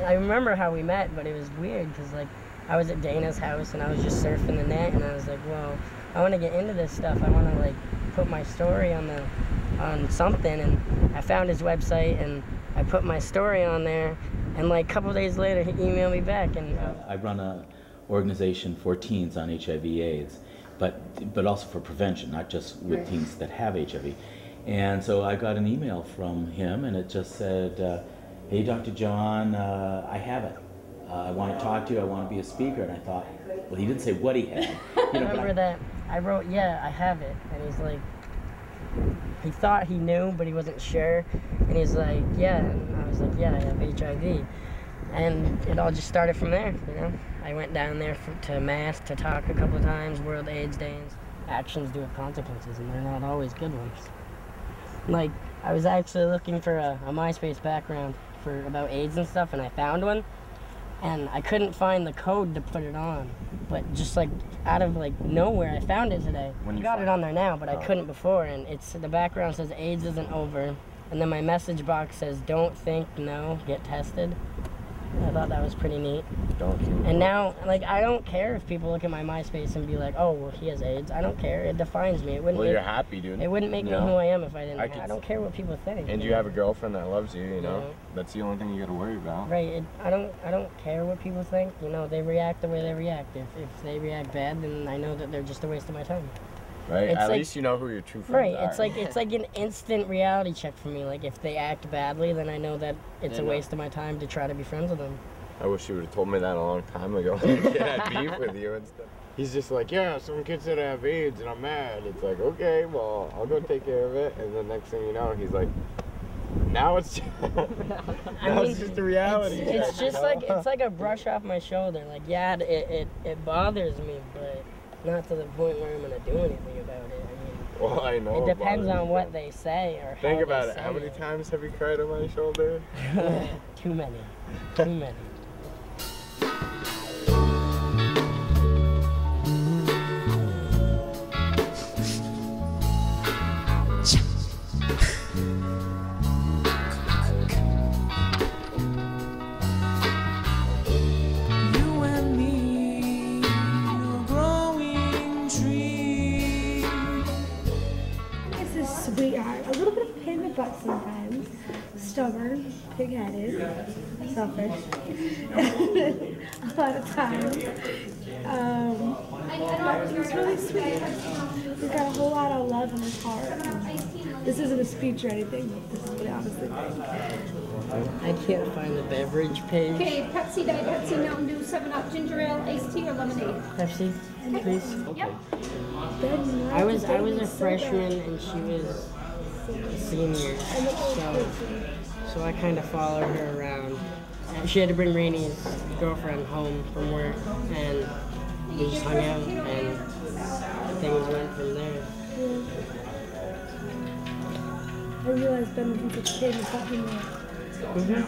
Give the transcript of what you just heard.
I remember how we met, but it was weird because like I was at Dana's house and I was just surfing the net, and I was like, well, I want to get into this stuff. I want to like put my story on something, and I found his website and I put my story on there, and like a couple of days later he emailed me back. And I run a organization for teens on HIV/AIDS, but also for prevention, not just with teens that have HIV. And so I got an email from him, and it just said, hey, Dr. John, I have it. I want to talk to you. I want to be a speaker. And I thought, well, he didn't say what he had. You know, remember that I wrote, yeah, I have it. And he's like, he thought he knew, but he wasn't sure. And he's like, yeah. And I was like, yeah, I have HIV. And it all just started from there, you know. I went down there to Mass to talk a couple of times, World AIDS Day. Actions do have consequences, and they're not always good ones. Like, I was actually looking for a MySpace background for about AIDS and stuff, and I found one, and I couldn't find the code to put it on. But just like out of like nowhere, I found it today. I got it on there now, but I couldn't before, and the background says AIDS isn't over, and then my message box says don't think, no, get tested. I thought that was pretty neat. And now, like, I don't care if people look at my MySpace and be like, oh, well, he has AIDS. I don't care. It defines me. It wouldn't. Well, you're happy, dude. It wouldn't make me who I am if I didn't. I don't care what people think. And you have a girlfriend that loves you, you know? That's the only thing you got to worry about. Right. I don't care what people think. You know, they react the way they react. If they react bad, then I know that they're just a waste of my time. Right. At least you know who your true friends are. Right. It's like an instant reality check for me. Like, if they act badly, then I know that it's a waste of my time to try to be friends with them. I wish you would have told me that a long time ago. Yeah, I'd beef with you and stuff. He's just like, yeah, some kids said I have AIDS and I'm mad. It's like, okay, well, I'll go take care of it. And the next thing you know, he's like, now it's just, it's just a reality. It's just like, it's like a brush off my shoulder. Like, yeah, it bothers me, but not to the point where I'm gonna do anything about it. I mean, well, I know. It depends on what they say or think about it. How many times have you cried on my shoulder? Too many. Too many. Sweetheart, a little bit of pain in the butt sometimes, stubborn, pig-headed, selfish, a lot of times, but he's really sweet. He's got a whole lot of love in his heart. This isn't a speech or anything, but this is what I honestly think. I can't find the beverage page. Okay, Pepsi, Diet Pepsi, Mountain Dew, 7-Up, ginger ale, iced tea, or lemonade? Pepsi, please. Yep. I was a freshman and she was a senior, so I kind of followed her around. And she had to bring Rainey's girlfriend home from work, and we just hung out, and things went from there. I realized Ben was in such pain with that.